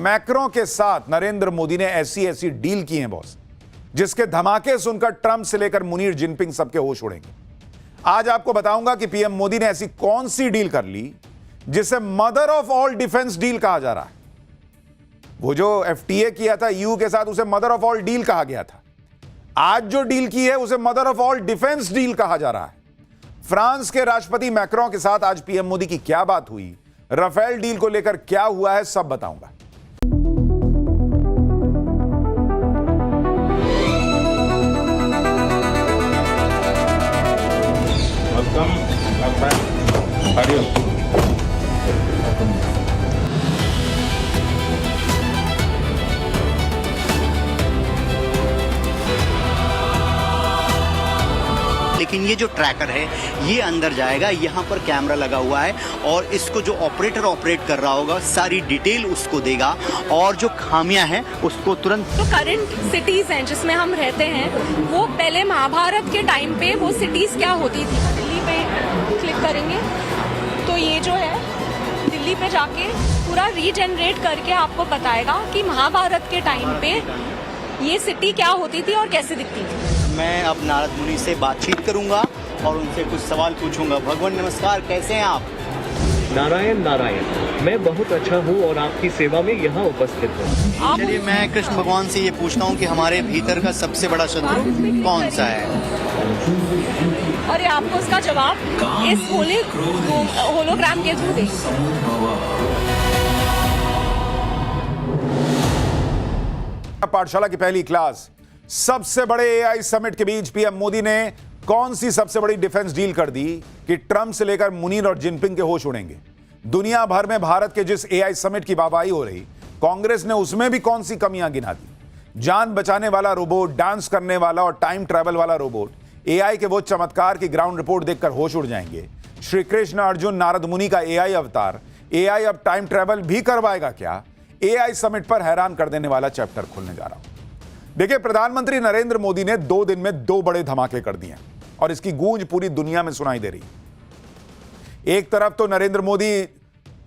Macron के साथ नरेंद्र मोदी ने ऐसी ऐसी डील की हैं बॉस, जिसके धमाके सुनकर ट्रंप से लेकर मुनीर जिनपिंग सबके होश उड़ेंगे। आज आपको बताऊंगा कि पीएम मोदी ने ऐसी कौन सी डील कर ली जिसे mother of all defence deal कहा जा रहा है। वो जो एफटीए किया था ईयू के साथ, उसे मदर ऑफ ऑल डील कहा गया था। आज जो डील की है उसे mother of all defence deal कहा जा रहा है। फ्रांस के राष्ट्रपति मैक्रों के साथ आज पीएम मोदी की क्या बात हुई, राफेल डील को लेकर क्या हुआ है, सब बताऊंगा। लेकिन ये जो ट्रैकर है ये अंदर जाएगा, यहाँ पर कैमरा लगा हुआ है और इसको जो ऑपरेट कर रहा होगा सारी डिटेल उसको देगा और जो खामियां हैं उसको तुरंत। तो करंट सिटीज हैं जिसमें हम रहते हैं, वो पहले महाभारत के टाइम पे वो सिटीज क्या होती थी। दिल्ली पे क्लिक करेंगे तो ये जो है दिल्ली पे जाके पूरा रीजनरेट करके आपको बताएगा कि महाभारत के टाइम पे ये सिटी क्या होती थी और कैसे दिखती थी। मैं अब नारद मुनि से बातचीत करूंगा और उनसे कुछ सवाल पूछूंगा। भगवान नमस्कार, कैसे हैं आप? नारायण नारायण, मैं बहुत अच्छा हूँ और आपकी सेवा में यहाँ उपस्थित हूँ। चलिए मैं कृष्ण भगवान से ये पूछता हूँ कि हमारे भीतर का सबसे बड़ा शत्रु कौन सा है? और ये आपको उसका जवाब इस होलोग्राम के थ्रू देंगे। पाठशाला की पहली क्लास। सबसे बड़े एआई समिट के बीच पीएम मोदी ने कौन सी सबसे बड़ी डिफेंस डील कर दी कि ट्रंप से लेकर मुनीर और जिनपिंग के होश उड़ेंगे। दुनिया भर में भारत के जिस एआई समिट की वाहवाही हो रही, कांग्रेस ने उसमें भी कौन सी कमियां गिना दी। जान बचाने वाला रोबोट, डांस करने वाला और टाइम ट्रैवल वाला रोबोट, एआई के वो चमत्कार की ग्राउंड रिपोर्ट देखकर होश उड़ जाएंगे। श्री कृष्ण अर्जुन नारद मुनि का एआई अवतार, एआई अब टाइम ट्रैवल भी करवाएगा क्या? एआई समिट पर हैरान कर देने वाला चैप्टर खुलने जा रहा हूं। देखिए, प्रधानमंत्री नरेंद्र मोदी ने 2 दिन में 2 बड़े धमाके कर दिए और इसकी गूंज पूरी दुनिया में सुनाई दे रही। एक तरफ तो नरेंद्र मोदी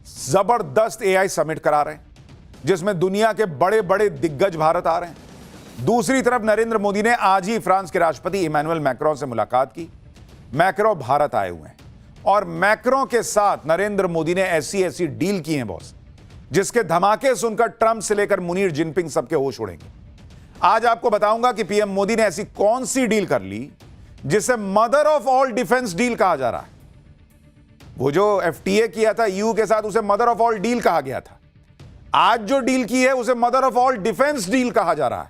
जबरदस्त एआई समिट करा रहे हैं जिसमें दुनिया के बड़े बड़े दिग्गज भारत आ रहे हैं। दूसरी तरफ नरेंद्र मोदी ने आज ही फ्रांस के राष्ट्रपति इमैनुअल मैक्रों से मुलाकात की। मैक्रों भारत आए हुए हैं और मैक्रों के साथ नरेंद्र मोदी ने ऐसी ऐसी डील की है बॉस, जिसके धमाके सुनकर ट्रंप से लेकर मुनीर जिनपिंग सबके होश उड़ेंगे। आज आपको बताऊंगा कि पीएम मोदी ने ऐसी कौन सी डील कर ली जिसे mother of all defence deal कहा जा रहा है। वो जो एफटीए किया था ईयू के साथ, उसे मदर ऑफ ऑल डील कहा गया था। आज जो डील की है उसे mother of all defence deal कहा जा रहा है।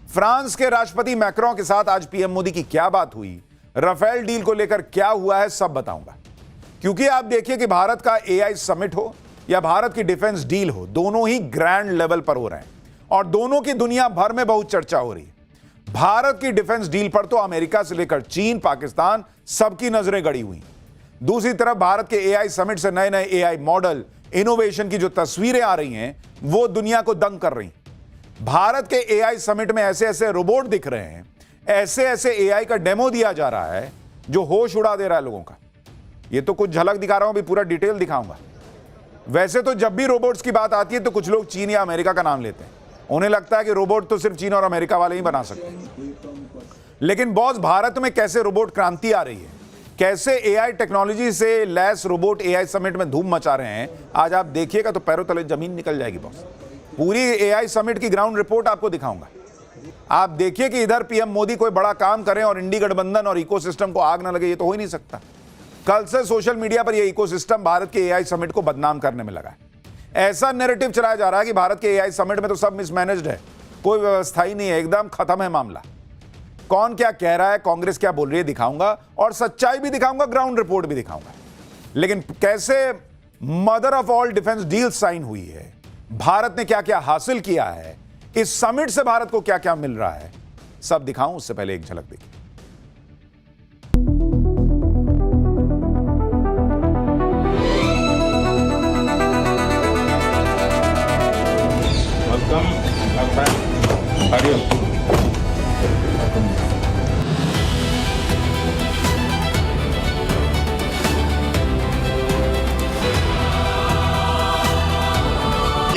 फ्रांस के राष्ट्रपति मैक्रों के साथ आज पीएम मोदी की क्या बात हुई, राफेल डील को लेकर क्या हुआ है, सब बताऊंगा। क्योंकि आप देखिए कि भारत का एआई समिट हो या भारत की डिफेंस डील हो, दोनों ही ग्रैंड लेवल पर हो रहे हैं और दोनों की दुनिया भर में बहुत चर्चा हो रही है। भारत की डिफेंस डील पर तो अमेरिका से लेकर चीन, पाकिस्तान सबकी नजरें गड़ी हुई। दूसरी तरफ भारत के एआई समिट से नए नए एआई मॉडल, इनोवेशन की जो तस्वीरें आ रही हैं वो दुनिया को दंग कर रही। भारत के एआई समिट में ऐसे ऐसे रोबोट दिख रहे हैं, ऐसे ऐसे एआई का डेमो दिया जा रहा है जो होश उड़ा दे रहा है लोगों का। ये तो कुछ झलक दिखा रहा हूं, भी पूरा डिटेल दिखाऊंगा। वैसे तो जब भी रोबोट्स की बात आती है तो कुछ लोग चीन या अमेरिका का नाम लेते हैं। उन्हें लगता है कि रोबोट तो सिर्फ चीन और अमेरिका वाले ही बना सकते हैं। लेकिन बॉस, भारत में कैसे रोबोट क्रांति आ रही है, कैसे एआई टेक्नोलॉजी से लैस रोबोट एआई समिट में धूम मचा रहे हैं, आज आप देखिएगा तो पैरों तले जमीन निकल जाएगी बॉस। पूरी एआई समिट की ग्राउंड रिपोर्ट आपको दिखाऊंगा। आप देखिए कि इधर पीएम मोदी कोई बड़ा काम करें और इंडी गठबंधन और इकोसिस्टम को आग ना लगे, ये तो हो ही नहीं सकता। कल से सोशल मीडिया पर यह इकोसिस्टम भारत के एआई समिट को बदनाम करने में लगा है। ऐसा नैरेटिव चलाया जा रहा है कि भारत के एआई समिट में तो सब मिसमैनेज्ड है, कोई व्यवस्था ही नहीं है, एकदम खत्म है मामला। कौन क्या कह रहा है, कांग्रेस क्या बोल रही है, दिखाऊंगा और सच्चाई भी दिखाऊंगा, ग्राउंड रिपोर्ट भी दिखाऊंगा। लेकिन कैसे mother of all defence deal sign हुई है, भारत ने क्या क्या हासिल किया है, इस समिट से भारत को क्या क्या मिल रहा है, सब दिखाऊं। उससे पहले एक झलक देखिए।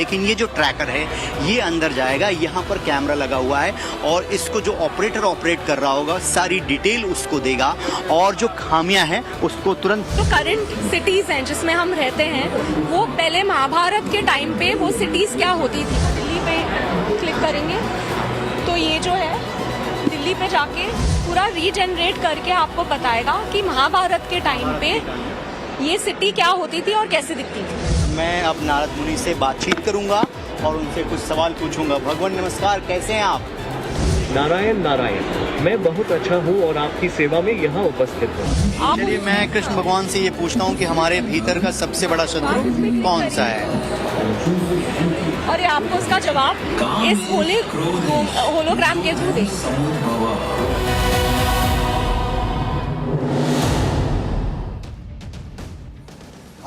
लेकिन ये जो ट्रैकर है ये अंदर जाएगा, यहाँ पर कैमरा लगा हुआ है और इसको जो ऑपरेटर ऑपरेट कर रहा होगा सारी डिटेल उसको देगा और जो खामियां हैं उसको तुरंत। तो करंट सिटीज हैं जिसमें हम रहते हैं, वो पहले महाभारत के टाइम पे वो सिटीज क्या होती थी। दिल्ली पे क्लिक करेंगे तो ये जो है दिल्ली पे जाके पूरा रीजनरेट करके आपको बताएगा कि महाभारत के टाइम पे ये सिटी क्या होती थी और कैसे दिखती थी। मैं अब नारद मुनि से बातचीत करूंगा और उनसे कुछ सवाल पूछूंगा। भगवान नमस्कार, कैसे हैं आप? नारायण नारायण, मैं बहुत अच्छा हूँ और आपकी सेवा में यहाँ उपस्थित हूँ। आप चलिए मैं कृष्ण भगवान से ये पूछता हूँ कि हमारे भीतर का सबसे बड़ा शत्रु कौन सा है? और ये आपको उसका जवाब इस होलोग्राम के थ्रू देंगे।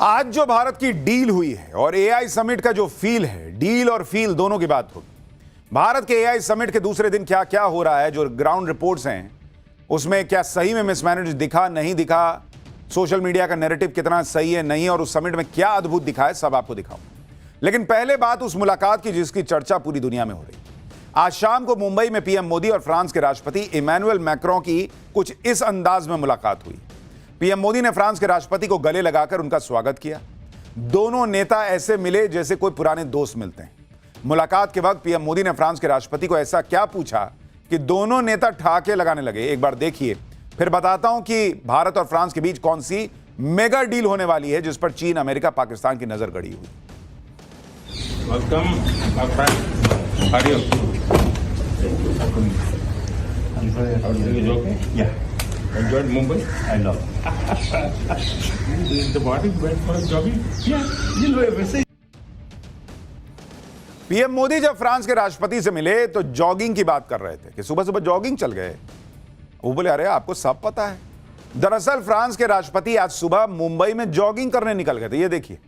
आज जो भारत की डील हुई है और एआई समिट का जो फील है, डील और फील दोनों की बात होगी। भारत के एआई समिट के दूसरे दिन क्या क्या हो रहा है, जो ग्राउंड रिपोर्ट्स हैं उसमें क्या सही में मिसमैनेज दिखा नहीं दिखा, सोशल मीडिया का नैरेटिव कितना सही है नहीं, और उस समिट में क्या अद्भुत दिखा है, सब आपको दिखाऊं। लेकिन पहले बात उस मुलाकात की जिसकी चर्चा पूरी दुनिया में हो रही। आज शाम को मुंबई में पीएम मोदी और फ्रांस के राष्ट्रपति इमैनुअल मैक्रों की कुछ इस अंदाज में मुलाकात हुई। पीएम मोदी ने फ्रांस के राष्ट्रपति को गले लगाकर उनका स्वागत किया। दोनों नेता ऐसे मिले जैसे कोई पुराने दोस्त मिलते हैं। मुलाकात के वक्त पीएम मोदी ने फ्रांस के राष्ट्रपति को ऐसा क्या पूछा कि दोनों नेता ठहाके लगाने लगे। एक बार देखिए, फिर बताता हूं कि भारत और फ्रांस के बीच कौन सी मेगा डील होने वाली है जिस पर चीन, अमेरिका, पाकिस्तान की नजर गड़ी हुई। Welcome, my friend. How are you? Everything is okay? Yeah, Enjoyed Mumbai? I love. The body went for a jogging? Yeah, you know everything. PM Modi जब फ्रांस के राष्ट्रपति से मिले तो जॉगिंग की बात कर रहे थे कि सुबह सुबह जॉगिंग चल गए। वो बोले अरे आपको सब पता है। दरअसल फ्रांस के राष्ट्रपति आज सुबह मुंबई में जॉगिंग करने निकल गए थे। ये देखिए,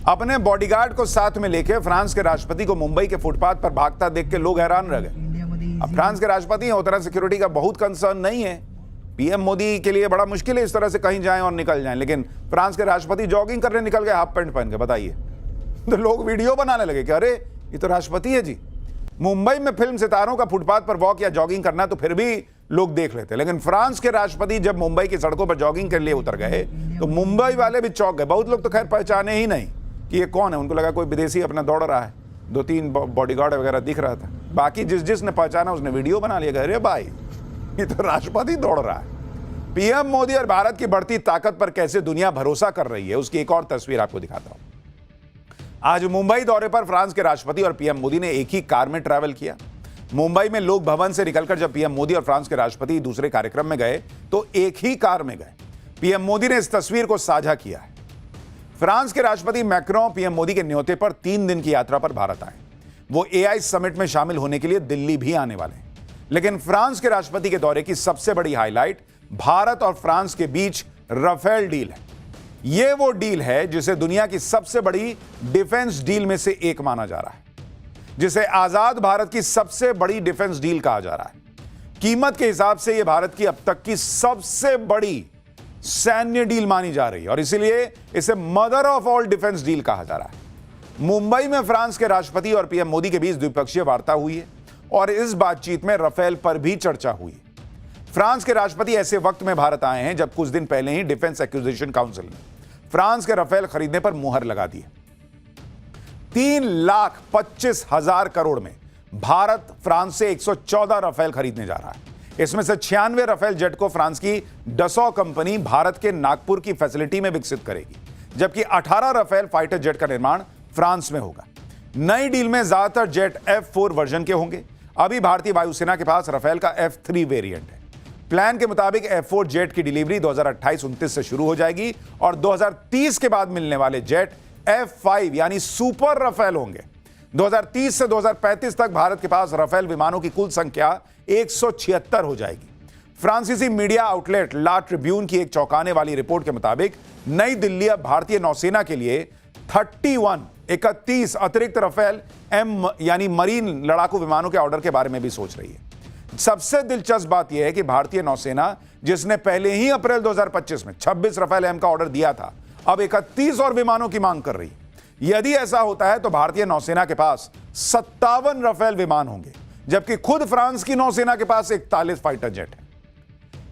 अपने बॉडीगार्ड को साथ में लेके फ्रांस के राष्ट्रपति को मुंबई के फुटपाथ पर भागता देख के लोग हैरान रह गए। अब फ्रांस के राष्ट्रपति हैं, उतना सिक्योरिटी का बहुत कंसर्न नहीं है। पीएम मोदी के लिए बड़ा मुश्किल है इस तरह से कहीं जाएं और निकल जाएं, लेकिन फ्रांस के राष्ट्रपति जॉगिंग करने निकल गए हाफ पैंट पहन के। बताइए, तो लोग वीडियो बनाने लगे कि अरे ये तो राष्ट्रपति है जी। मुंबई में फिल्म सितारों का फुटपाथ पर वॉक या जॉगिंग करना तो फिर भी लोग देख लेते, लेकिन फ्रांस के राष्ट्रपति जब मुंबई की सड़कों पर जॉगिंग के लिए उतर गए तो मुंबई वाले भी चौंक गए। बहुत लोग तो खैर पहचाने ही नहीं कि ये कौन है, उनको लगा कोई विदेशी अपना दौड़ रहा है, 2-3 बॉडीगार्ड वगैरह दिख रहा था। बाकी जिसने पहचाना उसने वीडियो बना लिया। अरे भाई ये तो राष्ट्रपति दौड़ रहा है। पीएम मोदी और भारत की बढ़ती ताकत पर कैसे दुनिया भरोसा कर रही है उसकी एक और तस्वीर आपको दिखाता हूं। आज मुंबई दौरे पर फ्रांस के राष्ट्रपति और पीएम मोदी ने एक ही कार में ट्रैवल किया। मुंबई में लोक भवन से निकलकर जब पीएम मोदी और फ्रांस के राष्ट्रपति दूसरे कार्यक्रम में गए तो एक ही कार में गए। पीएम मोदी ने इस तस्वीर को साझा किया है। फ्रांस के राष्ट्रपति मैक्रों पीएम मोदी के न्योते पर 3 दिन की यात्रा पर भारत आए। वो एआई समिट में शामिल होने के लिए दिल्ली भी आने वाले हैं। लेकिन फ्रांस के राष्ट्रपति के दौरे की सबसे बड़ी हाईलाइट भारत और फ्रांस के बीच राफेल डील है। यह वो डील है जिसे दुनिया की सबसे बड़ी डिफेंस डील में से एक माना जा रहा है, जिसे आजाद भारत की सबसे बड़ी डिफेंस डील कहा जा रहा है। कीमत के हिसाब से यह भारत की अब तक की सबसे बड़ी सैन्य डील मानी जा रही है और इसीलिए इसे mother of all defence deal कहा जा रहा है। मुंबई में फ्रांस के राष्ट्रपति और पीएम मोदी के बीच द्विपक्षीय वार्ता हुई है और इस बातचीत में राफेल पर भी चर्चा हुई है। फ्रांस के राष्ट्रपति ऐसे वक्त में भारत आए हैं जब कुछ दिन पहले ही डिफेंस एक्विजिशन काउंसिल ने फ्रांस के राफेल खरीदने पर मुहर लगा दी है। 3,25,000 करोड़ में भारत फ्रांस से 114 राफेल खरीदने जा रहा है। इसमें से 96 राफेल जेट को फ्रांस की डसॉ कंपनी भारत के नागपुर की फैसिलिटी में विकसित करेगी, जबकि 18 राफेल फाइटर जेट का निर्माण फ्रांस में होगा। नई डील में ज्यादातर जेट F4 वर्जन के होंगे। अभी भारतीय वायुसेना के पास राफेल का F3 वेरिएंट है। प्लान के मुताबिक F4 जेट की डिलीवरी 2028-29 से शुरू हो जाएगी और 2030 के बाद मिलने वाले जेट F5 यानी सुपर राफेल होंगे। 2030 से 2035 तक भारत के पास राफेल विमानों की कुल संख्या 176 हो जाएगी। फ्रांसीसी मीडिया आउटलेट ला ट्रिब्यून की एक चौंकाने वाली रिपोर्ट के मुताबिक नई दिल्ली अब भारतीय नौसेना के लिए 31 अतिरिक्त राफेल M यानी मरीन लड़ाकू विमानों के ऑर्डर के बारे में भी सोच रही है। सबसे दिलचस्प बात यह है कि भारतीय नौसेना, जिसने पहले ही अप्रैल 2025 में 26 राफेल M का ऑर्डर दिया था, अब 31 और विमानों की मांग कर रही है। यदि ऐसा होता है तो भारतीय नौसेना के पास 57 राफेल विमान होंगे, जबकि खुद फ्रांस की नौसेना के पास 41 फाइटर जेट है।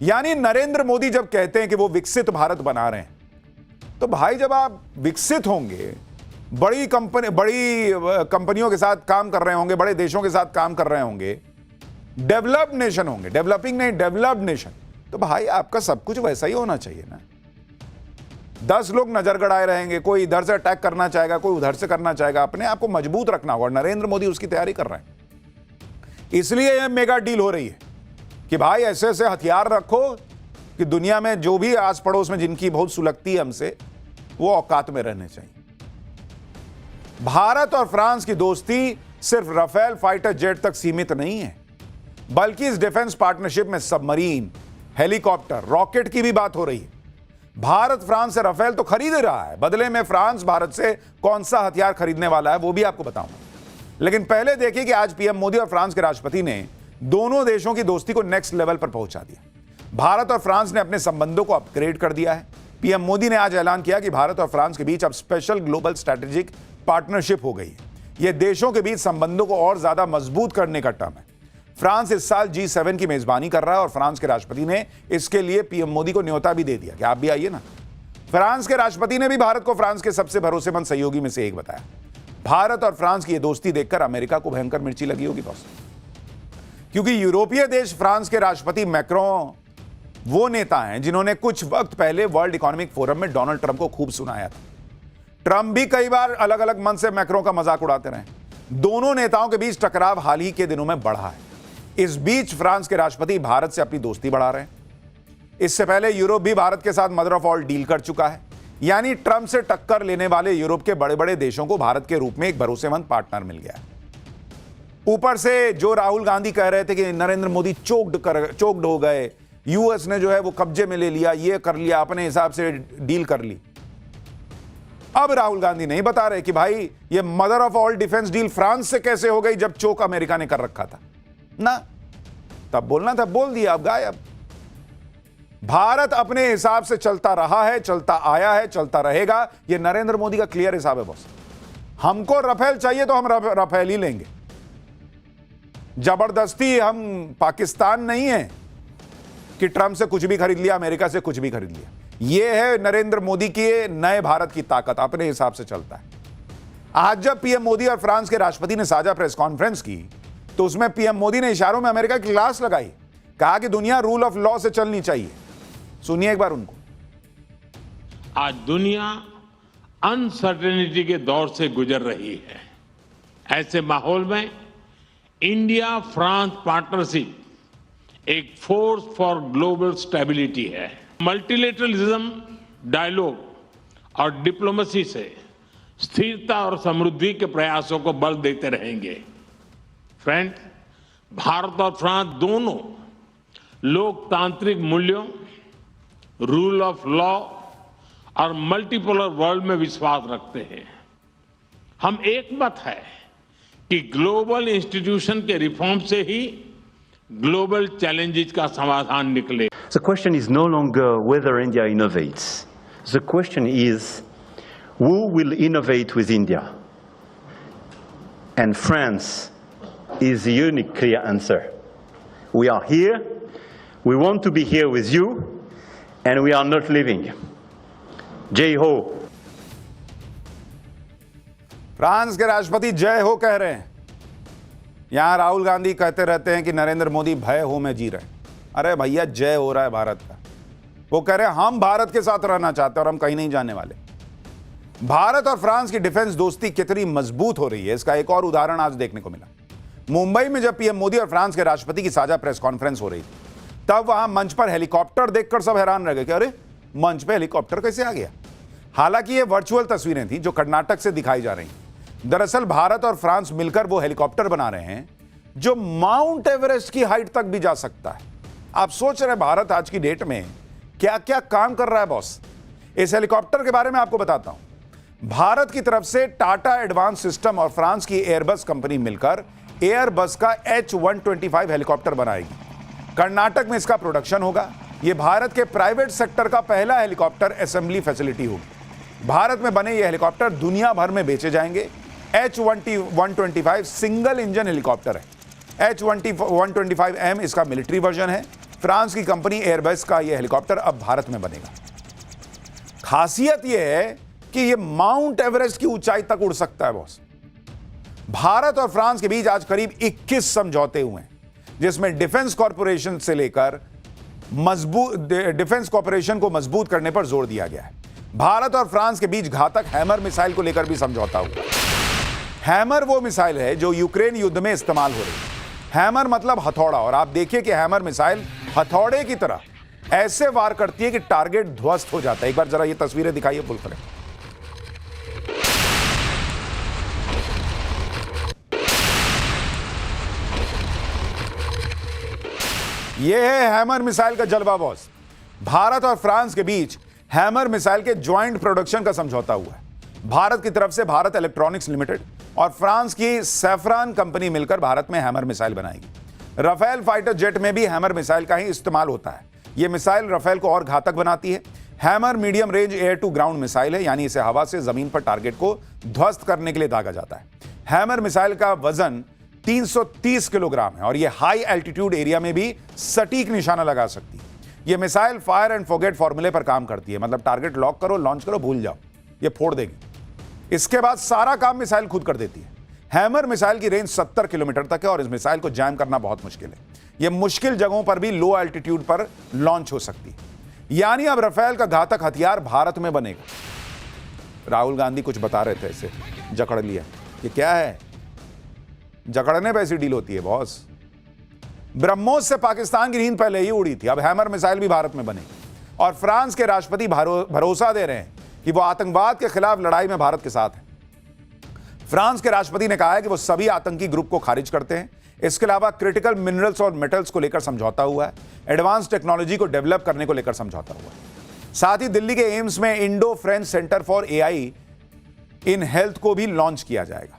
यानी नरेंद्र मोदी जब कहते हैं कि वो विकसित भारत बना रहे हैं, तो भाई जब आप विकसित होंगे, बड़ी कंपनियों के साथ काम कर रहे होंगे, बड़े देशों के साथ काम कर रहे होंगे, डेवलप्ड नेशन होंगे, डेवलपिंग नहीं डेवलप्ड नेशन, तो भाई आपका सब कुछ वैसा ही होना चाहिए ना। 10 लोग नजर गड़ाए रहेंगे, कोई इधर से अटैक करना चाहेगा, कोई उधर से करना चाहेगा, अपने आप को मजबूत रखना होगा। नरेंद्र मोदी उसकी तैयारी कर रहे हैं, इसलिए यह मेगा डील हो रही है कि भाई ऐसे ऐसे हथियार रखो कि दुनिया में जो भी आस पड़ोस में जिनकी बहुत सुलगती है हमसे, वो औकात में रहने चाहिए। भारत और फ्रांस की दोस्ती सिर्फ राफेल फाइटर जेट तक सीमित नहीं है, बल्कि इस डिफेंस पार्टनरशिप में सबमरीन, हेलीकॉप्टर, रॉकेट की भी बात हो रही है। भारत फ्रांस से राफेल तो खरीद ही रहा है, बदले में फ्रांस भारत से कौन सा हथियार खरीदने वाला है वो भी आपको बताऊंगा। लेकिन पहले देखिए कि आज पीएम मोदी और फ्रांस के राष्ट्रपति ने दोनों देशों की दोस्ती को नेक्स्ट लेवल पर पहुंचा दिया। भारत और फ्रांस ने अपने संबंधों को अपग्रेड कर दिया है। पीएम मोदी ने आज ऐलान किया कि भारत और फ्रांस के बीच अब स्पेशल ग्लोबल स्ट्रैटेजिक पार्टनरशिप हो गई है। यह देशों के बीच संबंधों को और ज्यादा मजबूत करने का टर्म है। फ्रांस इस साल G7 की मेजबानी कर रहा है और फ्रांस के राष्ट्रपति ने इसके लिए पीएम मोदी को न्योता भी दे दिया कि आप भी आइए ना। फ्रांस के राष्ट्रपति ने भी भारत को फ्रांस के सबसे भरोसेमंद सहयोगी में से एक बताया। भारत और फ्रांस की यह दोस्ती देखकर अमेरिका को भयंकर मिर्ची लगी होगी बॉस, क्योंकि यूरोपीय देश फ्रांस के राष्ट्रपति मैक्रों वो नेता हैं जिन्होंने कुछ वक्त पहले वर्ल्ड इकोनॉमिक फोरम में डोनाल्ड ट्रंप को खूब सुनाया था। ट्रंप भी कई बार अलग अलग मन से मैक्रों का मजाक उड़ाते रहे। दोनों नेताओं के बीच टकराव हाल ही के दिनों में बढ़ा है। इस बीच फ्रांस के राष्ट्रपति भारत से अपनी दोस्ती बढ़ा रहे हैं। इससे पहले यूरोप भी भारत के साथ मदर ऑफ ऑल डील कर चुका है, यानी ट्रंप से टक्कर लेने वाले यूरोप के बड़े बड़े देशों को भारत के रूप में एक भरोसेमंद पार्टनर मिल गया है। ऊपर से जो राहुल गांधी कह रहे थे कि नरेंद्र मोदी चोक्ड हो गए, यूएस ने जो है वो कब्जे में ले लिया, ये कर लिया, अपने हिसाब से डील कर ली। अब राहुल गांधी नहीं बता रहे कि भाई ये mother of all defence deal France से कैसे हो गई जब चोक अमेरिका ने कर रखा था ना। तब बोलना था, बोल दिया, अब गायब। भारत अपने हिसाब से चलता रहा है, चलता आया है, चलता रहेगा। यह नरेंद्र मोदी का क्लियर हिसाब है बॉस। हमको राफेल चाहिए तो हम राफेल ही लेंगे। जबरदस्ती हम पाकिस्तान नहीं है कि ट्रंप से कुछ भी खरीद लिया, अमेरिका से कुछ भी खरीद लिया। यह है नरेंद्र मोदी के नए भारत की ताकत, अपने हिसाब से चलता है। आज जब पीएम मोदी और फ्रांस के राष्ट्रपति ने साझा प्रेस कॉन्फ्रेंस की तो उसमें पीएम मोदी ने इशारों में अमेरिका की क्लास लगाई, कहा कि दुनिया रूल ऑफ लॉ से चलनी चाहिए। सुनिए एक बार उनको। आज दुनिया अनसर्टेनिटी के दौर से गुजर रही है। ऐसे माहौल में इंडिया फ्रांस पार्टनरशिप एक फोर्स फॉर ग्लोबल स्टेबिलिटी है। मल्टीलेटरलिज्म, डायलॉग और डिप्लोमेसी से स्थिरता और समृद्धि के प्रयासों को बल देते रहेंगे। फ्रेंड, भारत और फ्रांस दोनों लोकतांत्रिक मूल्यों, रूल ऑफ लॉ और मल्टीपोलर वर्ल्ड में विश्वास रखते हैं। हम एक मत है कि ग्लोबल इंस्टीट्यूशन के रिफॉर्म से ही ग्लोबल चैलेंजेस का समाधान निकले। The question is no longer whether India innovates. The question is who will innovate with India? And France is the unique clear answer. We are here, we want to be here with you, and we are not leaving. Jai Ho. France के राष्ट्रपति जय हो कह रहे हैं। यहां राहुल गांधी कहते रहते हैं कि नरेंद्र मोदी भय हो में जी रहे हैं। अरे भैया, जय हो रहा है भारत का। वो कह रहे हैं हम भारत के साथ रहना चाहते हैं और हम कहीं नहीं जाने वाले। भारत और फ्रांस की डिफेंस दोस्ती कितनी मजबूत हो रही है, इसका एक और उदाहरण आज देखने को मिला। मुंबई में जब पीएम मोदी और फ्रांस के राष्ट्रपति की साझा प्रेस कॉन्फ्रेंस हो रही थी, तब वहां मंच पर हेलीकॉप्टर देखकर सब हैरान रह गए कि अरे मंच पे हेलीकॉप्टर कैसे आ गया। हालांकि ये वर्चुअल तस्वीरें थी जो कर्नाटक से दिखाई जा रही। दरअसल भारत और फ्रांस मिलकर वो हेलीकॉप्टर बना रहे हैं जो माउंट एवरेस्ट की हाइट तक भी जा सकता है। आप सोच रहे हैं भारत आज की डेट में क्या क्या काम कर रहा है बॉस। इस हेलीकॉप्टर के बारे में आपको बताता हूं। भारत की तरफ से टाटा एडवांस सिस्टम और फ्रांस की एयरबस कंपनी मिलकर एयरबस का H-125 हेलीकॉप्टर बनाएगी। कर्नाटक में इसका प्रोडक्शन होगा। यह भारत के प्राइवेट सेक्टर का पहला हेलीकॉप्टर असेंबली फैसिलिटी होगी। भारत में बने ये हेलीकॉप्टर दुनिया भर में बेचे जाएंगे। H-125 सिंगल इंजन हेलीकॉप्टर है। H-125M इसका मिलिट्री वर्जन है। फ्रांस की कंपनी एयरबस का यह हेलीकॉप्टर अब भारत में बनेगा। खासियत यह है कि यह माउंट एवरेस्ट की ऊंचाई तक उड़ सकता है बॉस। भारत और फ्रांस के बीच आज करीब 21 समझौते हुए हैं, जिसमें डिफेंस कॉरपोरेशन से लेकर डिफेंस कॉरपोरेशन को मजबूत करने पर जोर दिया गया है। भारत और फ्रांस के बीच घातक हैमर मिसाइल को लेकर भी समझौता हुआ। हैमर वो मिसाइल है जो यूक्रेन युद्ध में इस्तेमाल हो रही है। हैमर मतलब हथौड़ा, और आप देखिए कि हैमर मिसाइल हथौड़े की तरह ऐसे वार करती है कि टारगेट ध्वस्त हो जाता है। एक बार जरा ये तस्वीरें दिखाइए फुल फ्रेम। यह है हैमर मिसाइल का जलवा बॉस। भारत और फ्रांस के बीच हैमर मिसाइल के ज्वाइंट प्रोडक्शन का समझौता हुआ है। भारत की तरफ से भारत इलेक्ट्रॉनिक्स लिमिटेड और फ्रांस की सैफरान कंपनी मिलकर भारत में हैमर मिसाइल बनाएगी। राफेल फाइटर जेट में भी हैमर मिसाइल का ही इस्तेमाल होता है। यह मिसाइल राफेल को और घातक बनाती है। Hammer medium range air to ground missile है, यानी इसे हवा से जमीन पर टारगेट को ध्वस्त करने के लिए दागा जाता है। हैमर मिसाइल का वजन 330 किलोग्राम है और यह हाई एल्टीट्यूड एरिया में भी सटीक निशाना लगा सकती है। यह मिसाइल फायर एंड फॉरगेट फॉर्मूले पर काम करती है, मतलब टारगेट लॉक करो, लॉन्च करो, भूल जाओ, यह फोड़ देगी। इसके बाद सारा काम मिसाइल खुद कर देती है। हैमर मिसाइल की रेंज 70 किलोमीटर तक है और इस मिसाइल को जैम करना बहुत मुश्किल है। यह मुश्किल जगहों पर भी लो एल्टीट्यूड पर लॉन्च हो सकती है। यानी अब राफेल का घातक हथियार भारत में बनेगा। राहुल गांधी कुछ बता रहे थे, इसे जकड़ लिया। ये क्या है? जकड़ने पे ऐसी डील होती है बॉस। ब्रह्मोस से पाकिस्तान की नींद पहले ही उड़ी थी, अब हैमर मिसाइल भी भारत में बनेगी। और फ्रांस के राष्ट्रपति भरोसा दे रहे हैं कि वो आतंकवाद के खिलाफ लड़ाई में भारत के साथ है। फ्रांस के राष्ट्रपति ने कहा है कि वो सभी आतंकी ग्रुप को खारिज करते हैं। इसके अलावा क्रिटिकल मिनरल्स और मेटल्स को लेकर समझौता हुआ है। एडवांस टेक्नोलॉजी को डेवलप करने को लेकर समझौता हुआ है। साथ ही दिल्ली के एम्स में Indo French centre for AI in health को भी लॉन्च किया जाएगा।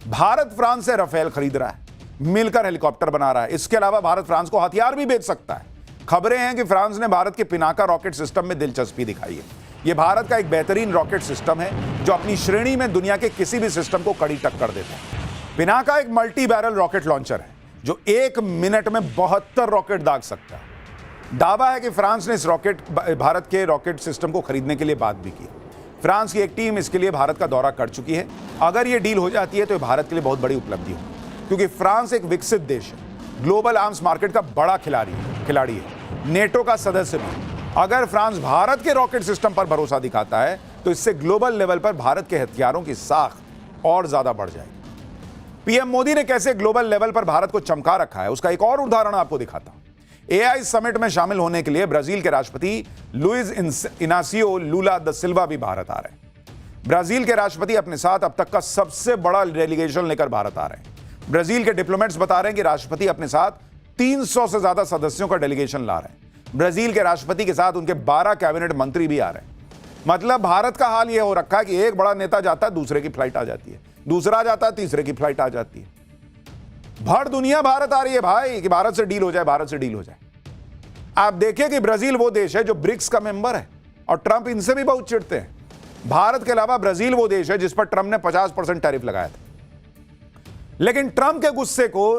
भारत फ्रांस से राफेल खरीद रहा है, मिलकर हेलीकॉप्टर बना रहा है। इसके अलावा भारत फ्रांस को हथियार भी बेच सकता है। खबरें हैं कि फ्रांस ने भारत के पिनाका रॉकेट सिस्टम में दिलचस्पी दिखाई है। यह भारत का एक बेहतरीन रॉकेट सिस्टम है जो अपनी श्रेणी में दुनिया के किसी भी सिस्टम को कड़ी टक्कर देता है। पिनाका एक मल्टी बैरल रॉकेट लॉन्चर है जो 1 मिनट में 72 रॉकेट दाग सकता है। दावा है कि फ्रांस ने इस भारत के रॉकेट सिस्टम को खरीदने के लिए बात भी की। फ्रांस की एक टीम इसके लिए भारत का दौरा कर चुकी है। अगर यह डील हो जाती है तो भारत के लिए बहुत बड़ी उपलब्धि होगी, क्योंकि फ्रांस एक विकसित देश है, ग्लोबल आर्म्स मार्केट का बड़ा खिलाड़ी है, नेटो का सदस्य भी। अगर फ्रांस भारत के रॉकेट सिस्टम पर भरोसा दिखाता है तो इससे ग्लोबल लेवल पर भारत के हथियारों की साख और ज्यादा बढ़ जाएगी। पीएम मोदी ने कैसे ग्लोबल लेवल पर भारत को चमका रखा है, उसका एक और उदाहरण आपको दिखाता हूं। एआई समिट में शामिल होने के लिए ब्राजील के राष्ट्रपति लुइस इनासियो लूला द सिल्वा भी भारत आ रहे हैं। ब्राजील के राष्ट्रपति अपने साथ अब तक का सबसे बड़ा डेलीगेशन लेकर भारत आ रहे हैं। ब्राजील के डिप्लोमेट्स बता रहे हैं कि राष्ट्रपति अपने साथ 300 से ज्यादा सदस्यों का डेलीगेशन ला रहे हैं। ब्राजील के राष्ट्रपति के साथ उनके 12 कैबिनेट मंत्री भी आ रहे हैं। मतलब भारत का हाल यह हो रखा है कि एक बड़ा नेता जाता है, दूसरे की फ्लाइट आ जाती है, दूसरा जाता है, तीसरे की फ्लाइट आ जाती है। भर दुनिया भारत आ रही है भाई कि भारत से डील हो जाए, भारत से डील हो जाए। आप देखिए कि ब्राजील वो देश है जो ब्रिक्स का मेंबर है और ट्रंप इनसे भी बहुत चिढ़ते हैं। भारत के अलावा ब्राजील वो देश है जिस पर ट्रंप ने 50% टैरिफ लगाया था, लेकिन ट्रंप के गुस्से को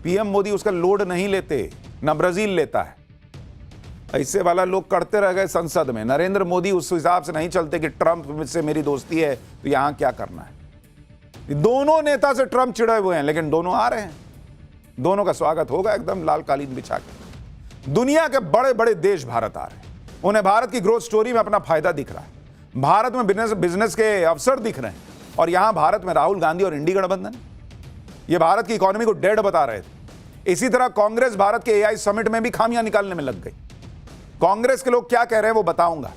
पीएम मोदी उसका लोड नहीं लेते, ना ब्राजील लेता है। ऐसे वाला लोग करते रह गए संसद में। नरेंद्र मोदी उस हिसाब से नहीं चलते कि ट्रंप से मेरी दोस्ती है तो यहां क्या करना है। दोनों नेता से ट्रंप चिढ़े हुए हैं, लेकिन दोनों आ रहे हैं। दोनों का स्वागत होगा एकदम लाल कालीन बिछा के। दुनिया के बड़े बड़े देश भारत आ रहे हैं, उन्हें भारत की ग्रोथ स्टोरी में अपना फायदा दिख रहा है। भारत में बिजनेस के अवसर दिख रहे हैं और यहां भारत में राहुल गांधी और इंडी गठबंधन ये भारत की इकोनॉमी को डेड बता रहे थे। इसी तरह कांग्रेस भारत के एआई समिट में भी खामियां निकालने में लग गई। कांग्रेस के लोग क्या कह रहे हैं वो बताऊंगा।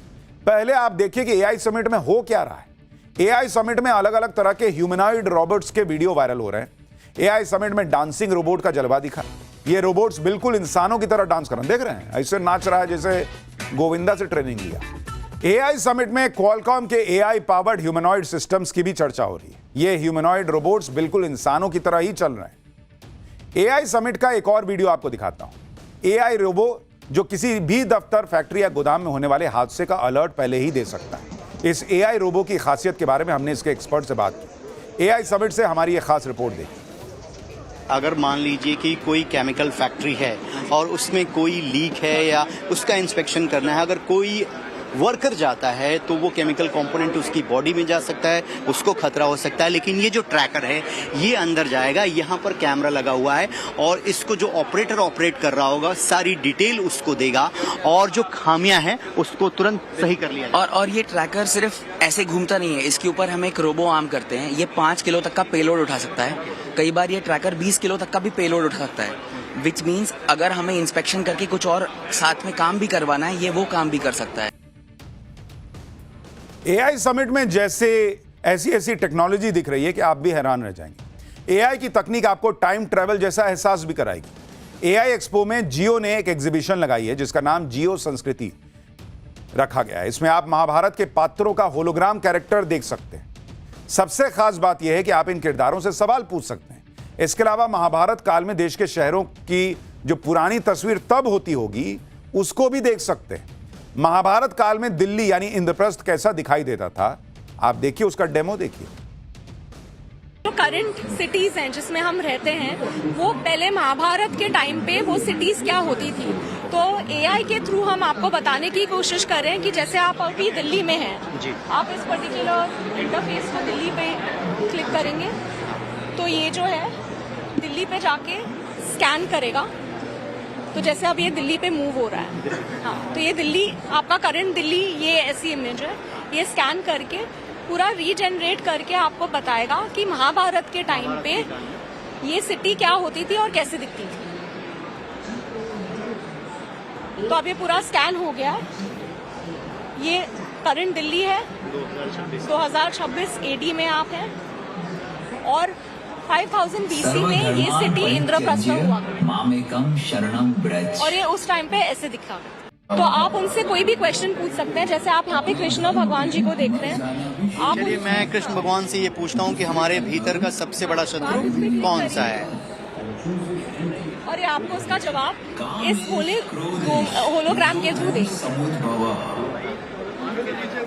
पहले आप देखिए कि एआई समिट में हो क्या रहा है। एआई समिट में अलग अलग तरह के ह्यूमनॉइड रोबोट्स के वीडियो वायरल हो रहे हैं। एआई समिट में डांसिंग रोबोट का जलवा दिखा। ये रोबोट्स बिल्कुल इंसानों की तरह डांस कर रहे हैं, देख रहे हैं, ऐसे नाच रहा है जैसे गोविंदा से ट्रेनिंग लिया। एआई समिट में क्वालकॉम के एआई पावर्ड ह्यूमनॉइड सिस्टम्स की भी चर्चा हो रही है। ये ह्यूमनॉइड रोबोट्स बिल्कुल इंसानों की तरह ही चल रहे हैं। एआई समिट का एक और वीडियो आपको दिखाता हूं। एआई रोबो जो किसी भी दफ्तर, फैक्ट्री या गोदाम में होने वाले हादसे का अलर्ट पहले ही दे सकता है। इस एआई रोबो की खासियत के बारे में हमने इसके एक्सपर्ट से बात की। एआई समिट से हमारी ये खास रिपोर्ट देखी। अगर मान लीजिए कि कोई केमिकल फैक्ट्री है और उसमें कोई लीक है या उसका इंस्पेक्शन करना है, अगर कोई वर्कर जाता है तो वो केमिकल कंपोनेंट उसकी बॉडी में जा सकता है, उसको खतरा हो सकता है। लेकिन ये जो ट्रैकर है ये अंदर जाएगा, यहाँ पर कैमरा लगा हुआ है और इसको जो ऑपरेटर ऑपरेट कर रहा होगा सारी डिटेल उसको देगा और जो खामियां हैं उसको तुरंत सही कर लिया जाएगा। और ये ट्रैकर सिर्फ ऐसे घूमता नहीं है, इसके ऊपर हम एक रोबो आर्म करते हैं। ये 5 किलो तक का पेलोड उठा सकता है। कई बार ये ट्रैकर 20 किलो तक का भी पेलोड उठा सकता है, विच मीन्स अगर हमें इंस्पेक्शन करके कुछ और साथ में काम भी करवाना है, ये वो काम भी कर सकता है। एआई समिट में जैसे ऐसी टेक्नोलॉजी दिख रही है कि आप भी हैरान रह जाएंगे। एआई की तकनीक आपको टाइम ट्रैवल जैसा एहसास भी कराएगी। एआई एक्सपो में जियो ने एक एग्जीबिशन लगाई है जिसका नाम जियो संस्कृति रखा गया है। इसमें आप महाभारत के पात्रों का होलोग्राम कैरेक्टर देख सकते हैं। सबसे खास बात यह है कि आप इन किरदारों से सवाल पूछ सकते हैं। इसके अलावा महाभारत काल में देश के शहरों की जो पुरानी तस्वीर तब होती होगी उसको भी देख सकते हैं। महाभारत काल में दिल्ली यानी इंद्रप्रस्थ कैसा दिखाई देता था, आप देखिए, उसका डेमो देखिए। जो करंट सिटीज हैं जिसमें हम रहते हैं, वो पहले महाभारत के टाइम पे वो सिटीज क्या होती थी। तो एआई के थ्रू हम आपको बताने की कोशिश कर रहे हैं कि जैसे आप अभी दिल्ली में हैं जी, आप इस पर्टिकुलर इंटरफेस को दिल्ली पे क्लिक करेंगे तो ये जो है दिल्ली पे जाके स्कैन करेगा। तो जैसे अब ये दिल्ली पे मूव हो रहा है, हाँ, तो ये दिल्ली, आपका करंट दिल्ली, ये ऐसी इमेज है। ये स्कैन करके पूरा रीजनरेट करके आपको बताएगा कि महाभारत के टाइम पे ये सिटी क्या होती थी और कैसे दिखती थी। तो अब ये पूरा स्कैन हो गया है। ये करंट दिल्ली है, 2026 एडी में आप हैं और 5000 BC में ये सिटी इंद्रप्रस्थ में हुआ और ये उस टाइम पे ऐसे दिखा। तो आप उनसे कोई भी क्वेश्चन पूछ सकते हैं। जैसे आप यहाँ पे कृष्ण भगवान जी को देख रहे हैं, आप चलिए मैं कृष्ण भगवान से ये पूछता हूँ कि हमारे भीतर का सबसे बड़ा शत्रु कौन सा है, और ये आपको उसका जवाब इस होलोग्राम के थ्रू देंगे।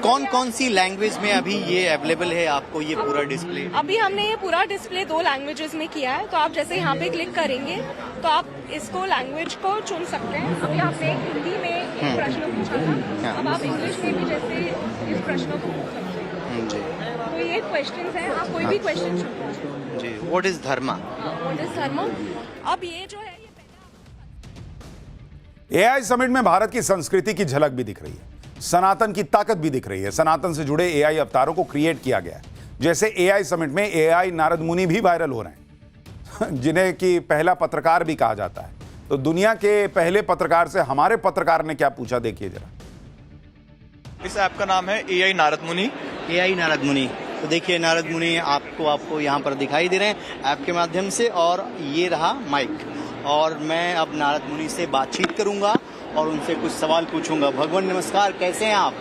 कौन कौन सी लैंग्वेज में अभी ये अवेलेबल है आपको ये पूरा डिस्प्ले? अभी हमने ये पूरा डिस्प्ले 2 लैंग्वेजेस में किया है। तो आप जैसे यहाँ पे क्लिक करेंगे तो आप इसको लैंग्वेज को चुन सकते हैं। अभी आपने हिंदी में एक प्रश्न पूछा था, अब आप इंग्लिश में भी जैसे इस प्रश्न को पूछ सकते हैं। जी, तो ये क्वेश्चन है, आप कोई भी क्वेश्चन चुन सकते हैं। जी, what is dharma? What is dharma? अब ये जो है एआई समिट में भारत की संस्कृति की झलक भी दिख रही है, सनातन की ताकत भी दिख रही है। सनातन से जुड़े एआई अवतारों को क्रिएट किया गया है। जैसे एआई समिट में एआई नारद मुनि भी वायरल हो रहे हैं जिन्हें कि पहला पत्रकार भी कहा जाता है। तो दुनिया के पहले पत्रकार से हमारे पत्रकार ने क्या पूछा, देखिए जरा। इस ऐप का नाम है एआई नारद मुनि। एआई नारद मुनि, तो देखिए नारद मुनि आपको यहाँ पर दिखाई दे रहे हैं ऐप के माध्यम से, और ये रहा माइक। और मैं अब नारद मुनि से बातचीत करूंगा और उनसे कुछ सवाल पूछूंगा। भगवान नमस्कार, कैसे हैं आप?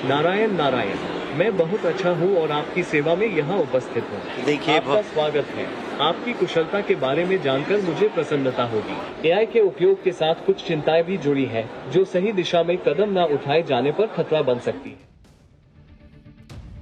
नारायण नारायण, मैं बहुत अच्छा हूँ और आपकी सेवा में यहाँ उपस्थित हूँ। देखिए आपका स्वागत है। आपकी कुशलता के बारे में जानकर मुझे प्रसन्नता होगी। एआई के उपयोग के साथ कुछ चिंताएं भी जुड़ी हैं, जो सही दिशा में कदम न उठाए जाने पर खतरा बन सकती है।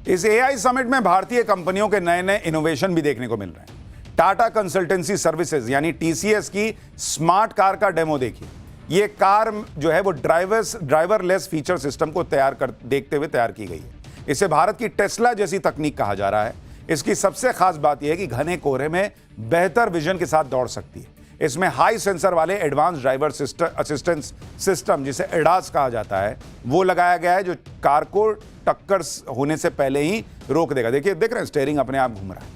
इस एआई समिट में भारतीय कंपनियों के नए नए इनोवेशन भी देखने को मिल रहे हैं। टाटा कंसल्टेंसी सर्विसेज यानी टीसीएस की स्मार्ट कार का डेमो देखिए। ये कार जो है वो ड्राइवरलेस फीचर सिस्टम को देखते हुए तैयार की गई है। इसे भारत की टेस्ला जैसी तकनीक कहा जा रहा है। इसकी सबसे खास बात यह है कि घने कोहरे में बेहतर विजन के साथ दौड़ सकती है। इसमें हाई सेंसर वाले एडवांस ड्राइवर असिस्टेंस सिस्टम, जिसे एडास कहा जाता है, वो लगाया गया है, जो कार को टक्कर होने से पहले ही रोक देगा। देखिए, देख रहे हैं, स्टीयरिंग अपने आप घूम रहा है।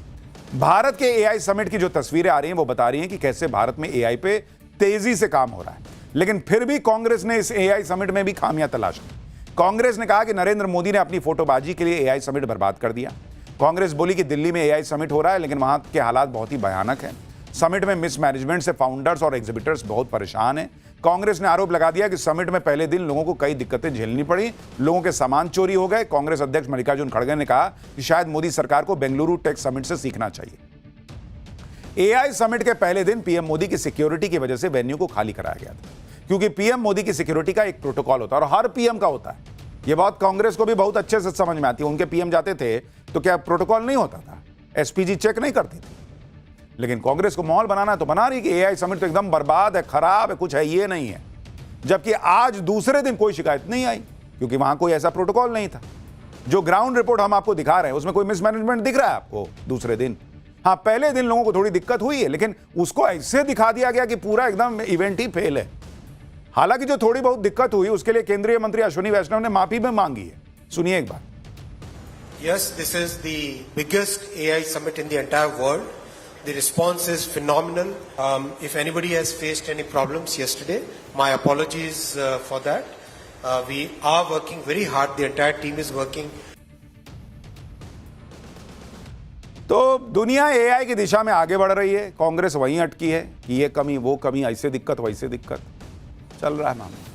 भारत के एआई समिट की जो तस्वीरें आ रही हैं वो बता रही हैं कि कैसे भारत में एआई पे तेजी से काम हो रहा है। लेकिन फिर भी कांग्रेस ने इस एआई समिट में भी खामियां तलाश की। कांग्रेस ने कहा कि नरेंद्र मोदी ने अपनी फोटोबाजी के लिए एआई समिट बर्बाद कर दिया। कांग्रेस बोली कि दिल्ली में एआई समिट हो रहा है लेकिन वहां के हालात बहुत ही भयानक हैं। समिट में मिसमैनेजमेंट से फाउंडर्स और एग्जिबिटर्स बहुत परेशान हैं। कांग्रेस ने आरोप लगा दिया कि समिट में पहले दिन लोगों को कई दिक्कतें झेलनी पड़ी, लोगों के सामान चोरी हो गए। कांग्रेस अध्यक्ष मल्लिकार्जुन खड़गे ने कहा कि शायद मोदी सरकार को बेंगलुरु टेक समिट से सीखना चाहिए। एआई समिट के पहले दिन पीएम मोदी की सिक्योरिटी की वजह से वेन्यू को खाली कराया गया था, क्योंकि पीएम मोदी की सिक्योरिटी का एक प्रोटोकॉल होता है और हर पीएम का होता है। ये बात कांग्रेस को भी बहुत अच्छे से समझ में आती है। उनके पीएम जाते थे तो क्या प्रोटोकॉल नहीं होता था, एसपीजी चेक नहीं करती थी। लेकिन कांग्रेस को माहौल बनाना तो बना रही कि एआई समिट तो एकदम बर्बाद है, खराब है, कुछ है, ये नहीं है। जबकि आज दूसरे दिन कोई शिकायत नहीं आई, क्योंकि वहां कोई ऐसा प्रोटोकॉल नहीं था। जो ग्राउंड रिपोर्ट हम आपको दिखा रहे हैं उसमें कोई मिसमैनेजमेंट दिख रहा है आपको दूसरे दिन? हाँ, पहले दिन लोगों को थोड़ी दिक्कत हुई है, लेकिन उसको ऐसे दिखा दिया गया कि पूरा एकदम इवेंट ही फेल है। हालांकि जो थोड़ी बहुत दिक्कत हुई उसके लिए केंद्रीय मंत्री अश्विनी वैष्णव ने माफी भी मांगी है। सुनिए एक बार। Yes, this is the biggest AI summit in the entire world. The response is phenomenal. If anybody has faced any problems yesterday, my apologies for that. We are working very hard. The entire team is working. तो दुनिया AI की दिशा में आगे बढ़ रही है, कांग्रेस वहीं अटकी है कि ये कमी वो कमी, ऐसे दिक्कत वैसे दिक्कत, चल रहा है मामला।